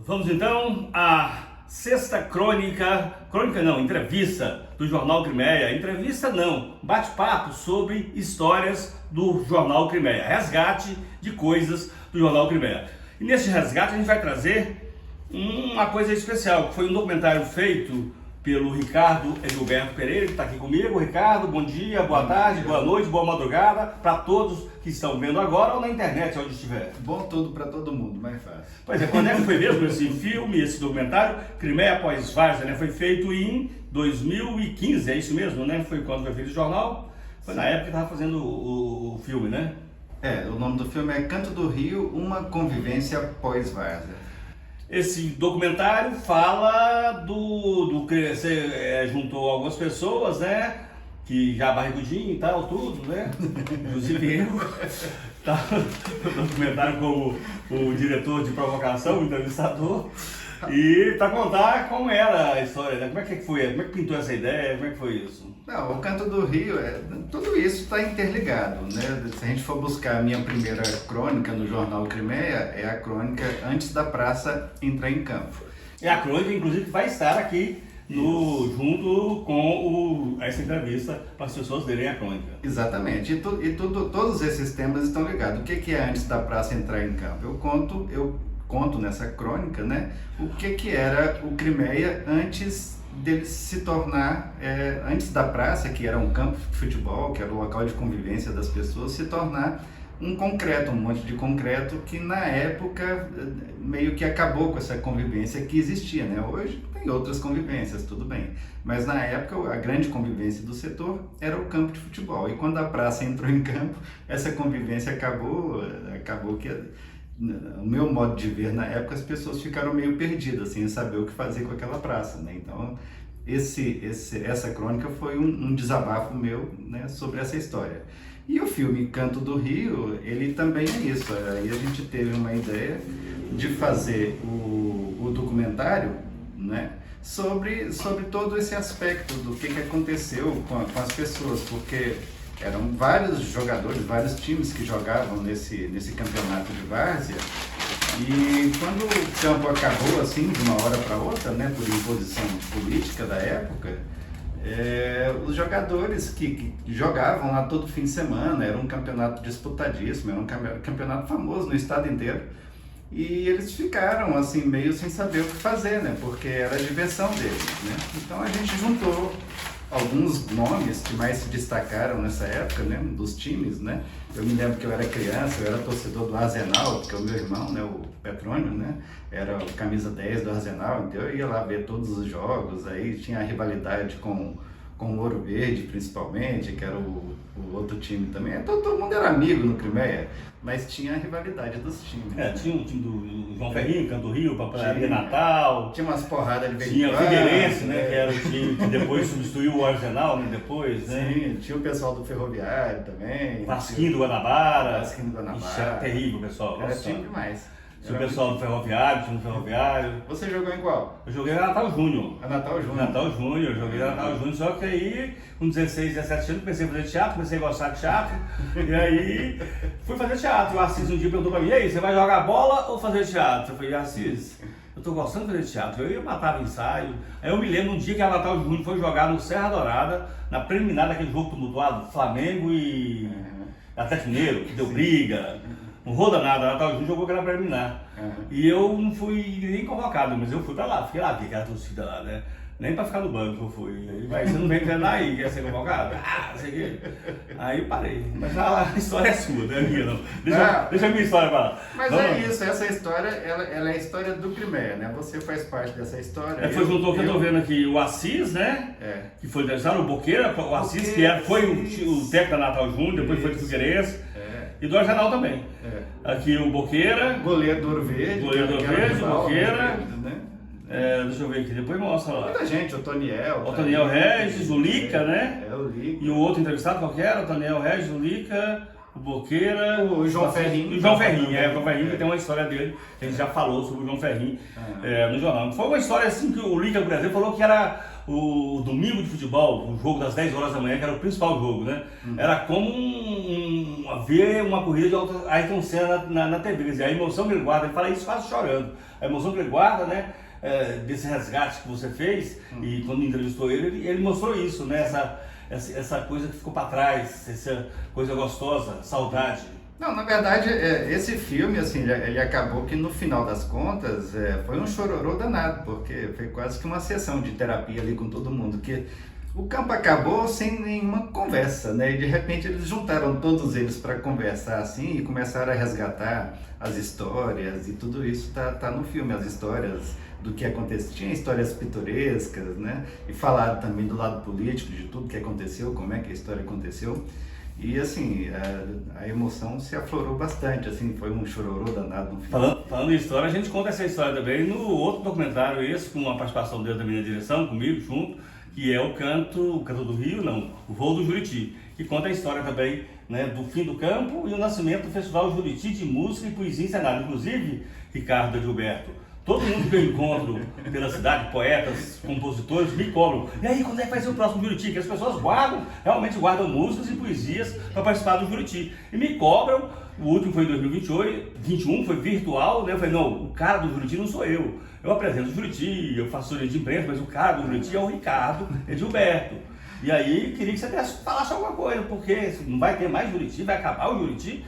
Vamos então à sexta entrevista do Jornal Crimeia. Entrevista não, bate-papo sobre histórias do Jornal Crimeia, resgate de coisas do Jornal Crimeia. E nesse resgate a gente vai trazer uma coisa especial, que foi um documentário feito pelo Ricardo Edilberto Pereira, que está aqui comigo. Ricardo, bom dia, boa tarde, boa noite, boa madrugada para todos que estão vendo agora ou na internet, onde estiver. Bom tudo para todo mundo, mais fácil. Pois é, quando é que foi mesmo esse filme, esse documentário? Crimeia após Várzea, né? Foi feito em 2015, é isso mesmo, né? Foi quando foi feito o jornal, foi na época que estava fazendo o filme, né? O nome do filme é Canto do Rio, uma convivência pós-Várzea. Esse documentário fala do que você juntou algumas pessoas, né? Que já barrigudinho e tal, tudo, né? Inclusive eu. Tá no documentário como o diretor de provocação, o entrevistador. E para contar como era a história, né? Como é que foi? Como é que pintou essa ideia? Como é que foi isso? Não, o Canto do Rio, tudo isso está interligado, né? Se a gente for buscar a minha primeira crônica no Jornal Crimeia, é a crônica antes da praça entrar em campo. É a crônica, inclusive, que vai estar aqui junto com essa entrevista para as pessoas lerem a crônica. Exatamente, todos esses temas estão ligados. O que é antes da praça entrar em campo? Eu conto nessa crônica, né, o que era o Crimeia antes dele se tornar, antes da praça, que era um campo de futebol, que era o local de convivência das pessoas, se tornar um concreto, um monte de concreto que na época meio que acabou com essa convivência que existia, né? Hoje tem outras convivências, tudo bem, mas na época a grande convivência do setor era o campo de futebol, e quando a praça entrou em campo, essa convivência acabou que... O meu modo de ver na época, as pessoas ficaram meio perdidas, sem saber o que fazer com aquela praça, né? Então, essa crônica foi um desabafo meu, né, sobre essa história. E o filme Canto do Rio, ele também é isso. Aí a gente teve uma ideia de fazer o documentário, né, sobre todo esse aspecto do que aconteceu com as pessoas, porque eram vários jogadores, vários times que jogavam nesse campeonato de várzea, e quando o campo acabou assim, de uma hora para outra, né, por imposição política da época, os jogadores que jogavam lá todo fim de semana, era um campeonato disputadíssimo, era um campeonato famoso no estado inteiro, e eles ficaram assim meio sem saber o que fazer, né, porque era a diversão deles, né? Então a gente juntou alguns nomes que mais se destacaram nessa época, né, dos times, né? Eu me lembro que eu era criança, eu era torcedor do Arsenal, porque o meu irmão, né, o Petrônio, né, era o camisa 10 do Arsenal, então eu ia lá ver todos os jogos, aí tinha a rivalidade com o Ouro Verde, principalmente, que era o outro time também. Todo mundo era amigo no Crimeia, mas tinha a rivalidade dos times. Tinha o time do João Ferrinho, Canto do Rio, Papelaria Natal. Tinha umas porradas de vez em Tinha o quando, Figueirense, né, que era o time que depois substituiu o Arsenal, né, depois, né? Sim, tinha o pessoal do Ferroviário também. Vasquinho do Guanabara. Vasquinho do Guanabara. Ixi, era terrível, pessoal. Era Nossa. time demais. Tinha o pessoal do Ferroviário, time do Ferroviário. Você jogou em qual? Eu joguei na Natal Júnior. A Natal Júnior. Natal Júnior, eu joguei na Natal Júnior, só que aí, com 16, 17 anos, comecei a fazer teatro, comecei a gostar de teatro, e aí fui fazer teatro. O Assis um dia perguntou pra mim: e aí, você vai jogar bola ou fazer teatro? Eu falei: Assis, eu tô gostando de fazer teatro. Eu ia matar o ensaio. Aí eu me lembro um dia que a Natal Júnior foi jogar no Serra Dourada, na preliminar daquele jogo tumultuado, Flamengo e Atlético Mineiro, que deu briga. Não roda nada, a Natal Júnior jogou aquela preliminar. E eu não fui nem convocado, mas eu fui pra lá, fiquei lá, vi aquela torcida lá, né? Nem pra ficar no banco eu fui. Aí, mas você não vem treinar aí, quer ser convocado? Sei que. Aí eu parei. Mas a história é sua, não é minha não. Deixa a minha história pra lá. Mas isso, essa história, ela é a história do Crimeia, né? Você faz parte dessa história. Foi juntou que eu tô vendo aqui o Assis, né? Que foi entrevistado, o Boqueira, o Assis, que foi o técnico da Natal Júnior, depois foi do Figueirense. E do Arsenal também. Aqui o Boqueira. Goleiro do Ouro Verde. Goleiro do Ouro Verde, Boqueira. Deixa eu ver aqui, depois mostra lá. Muita gente, o Toniel. O Toniel Regis, o Lica, né? O Lica. E o outro entrevistado qual que era? O Toniel Regis, o Lica, o Boqueira. O João Ferrinho. O João Ferrinho, o João Ferrinho, que tem uma história dele, a gente já falou sobre o João Ferrinho no jornal. Foi uma história assim que o Lica, por exemplo, falou que era o domingo de futebol, o jogo das 10 horas da manhã, que era o principal jogo, né? Era como ver uma corrida de Ayrton Senna na TV. Quer dizer, a emoção que ele guarda, ele fala isso quase chorando. A emoção que ele guarda, né, desse resgate que você fez, e quando entrevistou ele mostrou isso, né, essa coisa que ficou para trás, essa coisa gostosa, saudade. Não, na verdade, esse filme, assim, ele acabou que no final das contas foi um chororô danado, porque foi quase que uma sessão de terapia ali com todo mundo, que o campo acabou sem nenhuma conversa, né? E de repente eles juntaram todos eles para conversar assim e começaram a resgatar as histórias, e tudo isso tá no filme, as histórias do que aconteceu, tinha histórias pitorescas, né? E falaram também do lado político, de tudo que aconteceu, como é que a história aconteceu. E assim, a emoção se aflorou bastante, assim, foi um chororô danado no filme. Falando em história, a gente conta essa história também no outro documentário, esse, com a participação dele da minha direção, comigo, junto, que é o Canto do Rio, não, o Voo do Juriti, que conta a história também, né, do fim do campo e o nascimento do Festival Juriti de Música e Poesia Encenada. Inclusive, Ricardo e Gilberto, todo mundo que eu encontro pela cidade, poetas, compositores, me cobram. E aí, quando é que vai ser o próximo Juriti? Que as pessoas realmente guardam músicas e poesias para participar do Juriti. E me cobram, o último foi em 2021, foi virtual, né? Eu falei, não, o cara do Juriti não sou eu. Eu apresento o Juriti, eu faço assessoria de imprensa, mas o cara do Juriti é o Ricardo e Gilberto. E aí, queria que você falasse alguma coisa, porque não vai ter mais Juriti, vai acabar o Juriti.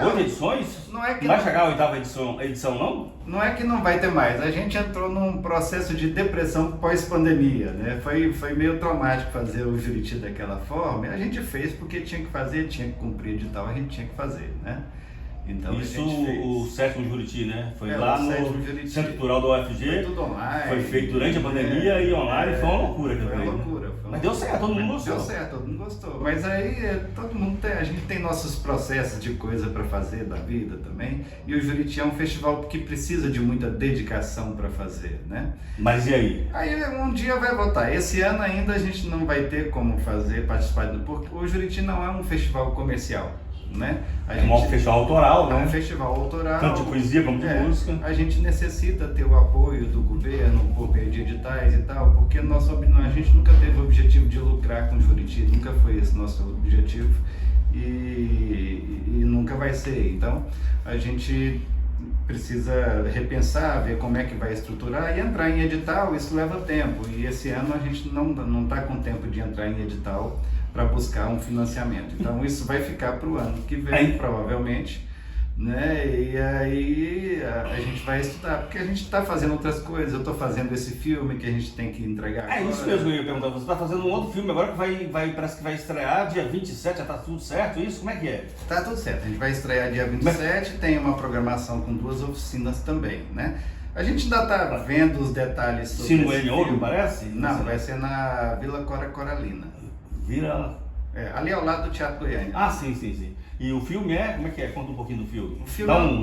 8 edições? Não é que vai chegar a 8ª edição, não? Não é que não vai ter mais, a gente entrou num processo de depressão pós-pandemia, né? Foi meio traumático fazer o Juriti daquela forma, e a gente fez porque tinha que fazer, tinha que cumprir edital, a gente tinha que fazer, né? Então isso, a gente fez. O 7º Juriti, né? Foi lá no Centro Cultural da UFG. Foi tudo online. Foi feito durante a pandemia e online, foi uma loucura. Foi uma loucura. Mas deu certo, todo mundo gostou. Deu certo, todo mundo gostou. Mas aí todo mundo a gente tem nossos processos de coisa para fazer da vida também. E o Juriti é um festival que precisa de muita dedicação para fazer, né? Mas e aí? Aí um dia vai voltar. Esse ano ainda a gente não vai ter como participar porque o Juriti não é um festival comercial. Né? Um festival autoral, né? É um festival autoral. Tanto de poesia como de música. A gente necessita ter o apoio do governo por meio de editais e tal, porque a gente nunca teve o objetivo de lucrar com o Juriti, nunca foi esse nosso objetivo e nunca vai ser. Então a gente precisa repensar, ver como é que vai estruturar e entrar em edital, isso leva tempo. E esse ano a gente não está com tempo de entrar em edital para buscar um financiamento. Então isso vai ficar para o ano que vem, provavelmente, né? E aí a gente vai estudar, porque a gente está fazendo outras coisas. Eu estou fazendo esse filme que a gente tem que entregar agora. Isso mesmo que eu ia perguntar. Você está fazendo um outro filme agora que parece que vai estrear dia 27, já está tudo certo, isso? Como é que é? Tá tudo certo, a gente vai estrear dia 27, tem uma programação com 2 oficinas também, né? A gente ainda está vendo os detalhes sobre esse filme. Ouro, parece? Não, vai ser na Vila Coralina. Ali ao lado do Teatro Goiânia. Ah, sim. E o filme como é que é? Conta um pouquinho do filme. O filme dá como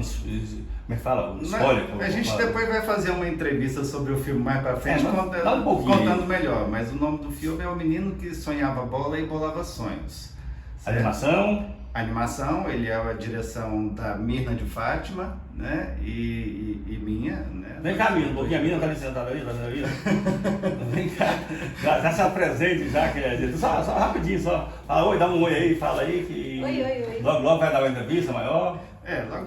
é que fala? Um spoiler. A gente depois vai fazer uma entrevista sobre o filme mais pra frente, contando melhor. Mas o nome do filme é O Menino que Sonhava Bola e Bolava Sonhos. Animação? Animação, ele é a direção da Mirna de Fátima, né? E minha, né? Vem cá, Mirna, um pouquinho. A Mirna tá ali sentada ali, Vem cá, já se apresente, já que é. Só rapidinho, só. Fala oi, dá um oi aí, fala aí que. Oi. Logo vai dar uma entrevista maior.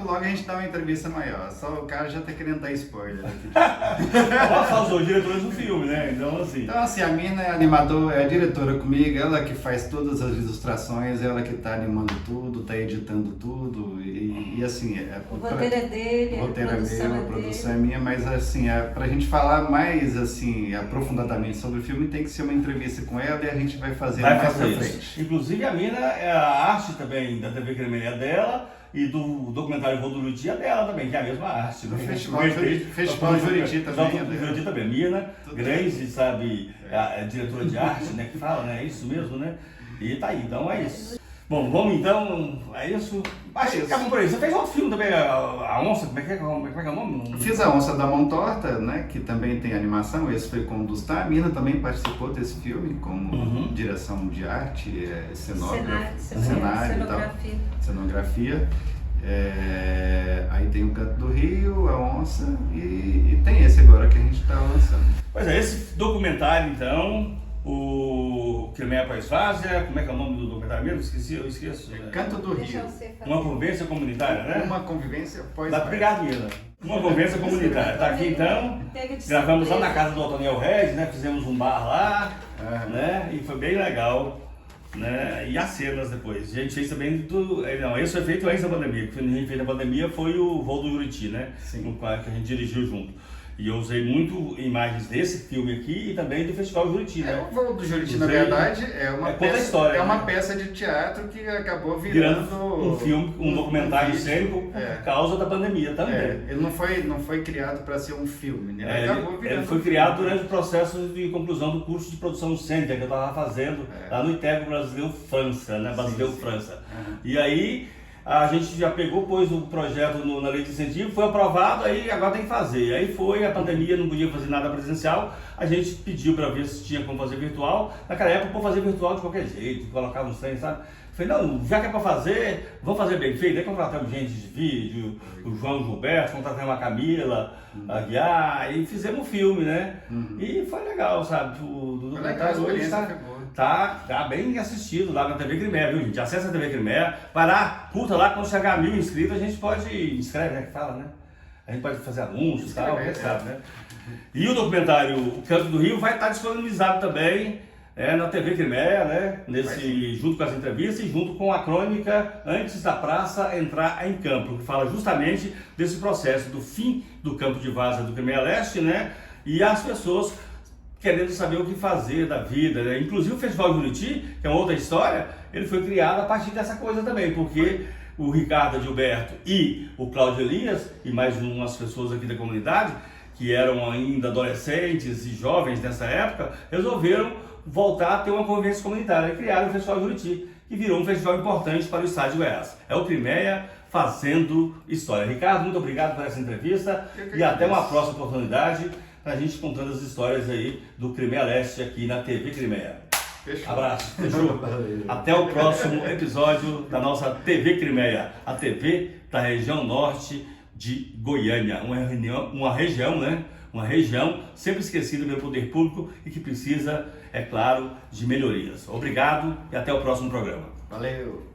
Logo a gente dá uma entrevista maior. Só o cara já tá querendo dar spoiler aqui. Nossa, os diretores do filme, né? Então assim, a Mirna é animadora, é a diretora comigo, ela que faz todas as ilustrações, ela que tá animando tudo, tá editando tudo e assim... O roteiro é dele, o roteiro é meu, a produção é minha, mas assim, pra gente falar mais assim, aprofundadamente sobre o filme, tem que ser uma entrevista com ela e a gente vai fazer mais pra frente. Inclusive a Mirna, a arte também da TV Creme é dela, e do documentário Voo do Juriti é dela também, que é a mesma arte. Do Festival Juriti também. Juriti também. Mirna Grace, sabe, a diretora de arte, né, que fala, né, é isso mesmo, né? E tá aí, então é isso. Bom, vamos então, é isso. Acho que acabou por aí. Você fez outro filme também, a Onça, como é que é o nome? Fiz a Onça da Mão Torta, né, que também tem animação, esse foi com o Dustá. A Mina também participou desse filme, como direção de arte, cenário e tal. Cenografia. Aí tem o Canto do Rio, a Onça e tem esse agora que a gente está lançando. Pois é, esse documentário então, o Crimeia Pós-Várzea, como é que é o nome do documentário mesmo? Eu esqueço. Canto do Deixa Rio. você fazer. Uma convivência comunitária, né? Uma convivência Da pós-várzea. Obrigado, Mila. Uma convivência comunitária. Tá aqui então, Pega de gravamos lá surpresa. na casa do Otoniel Regis, né? Fizemos um bar lá, Aham. né? E foi bem legal. Né? E as cenas depois. A gente fez também do. Não, esse foi feito antes da pandemia. O que a gente fez na pandemia foi o Voo do Juriti, né? Sim. No qual que a gente dirigiu junto. E eu usei muito imagens desse filme aqui e também do Festival Juriti, né? O Voo do Juriti, na Usei- verdade, é uma conta a peça, história, é uma né? peça de teatro que acabou Virando virando um filme, um documentário vídeo. cênico por É. causa da pandemia também. Ele não foi criado para ser um filme, né? É, Ele acabou virando ele foi um criado filme. durante o processo de conclusão do curso de produção cênica que eu estava fazendo lá no ITEB Brasil França, né? Brasil sim. França. Uhum. E aí a gente já pegou, pôs o projeto na lei de incentivo, foi aprovado, aí agora tem que fazer. Aí foi, a pandemia não podia fazer nada presencial, a gente pediu para ver se tinha como fazer virtual. Naquela época, pô, fazer virtual de qualquer jeito, colocava um trem, sabe? Falei, não, já que é para fazer, vamos fazer bem feito. Aí contratamos gente de vídeo, o João Gilberto, contratamos a Camila, a Guiar, e fizemos um filme, né? E foi legal, sabe? Do Foi legal, a documentário hoje experiência foi boa. tá bem assistido lá na TV Crimeia, viu, gente? Acessa a TV Crimeia, vai lá, curta lá, quando chegar a 1000 inscritos, a gente pode, inscreve, né, que fala, né? A gente pode fazer anúncios e tal, quem sabe, né? E o documentário O Canto do Rio vai estar disponibilizado também na TV Crimeia, né? Junto com as entrevistas e junto com a crônica Antes da Praça Entrar em Campo, que fala justamente desse processo do fim do campo de várzea do Crimeia Leste, né? E as pessoas querendo saber o que fazer da vida, né? Inclusive o Festival Juriti, que é uma outra história, ele foi criado a partir dessa coisa também, porque o Ricardo Gilberto e o Cláudio Elias, e mais umas pessoas aqui da comunidade, que eram ainda adolescentes e jovens nessa época, resolveram voltar a ter uma convivência comunitária e criaram o Festival Juriti, que virou um festival importante para o estado de Goiás. É o Crimeia fazendo história. Ricardo, muito obrigado por essa entrevista e até uma próxima oportunidade para a gente contando as histórias aí do Crimeia Leste aqui na TV Crimeia. Fechou. Abraço, fechou? Até o próximo episódio da nossa TV Crimeia, a TV da região norte de Goiânia, uma região, né? Uma região sempre esquecida pelo poder público e que precisa, é claro, de melhorias. Obrigado e até o próximo programa. Valeu!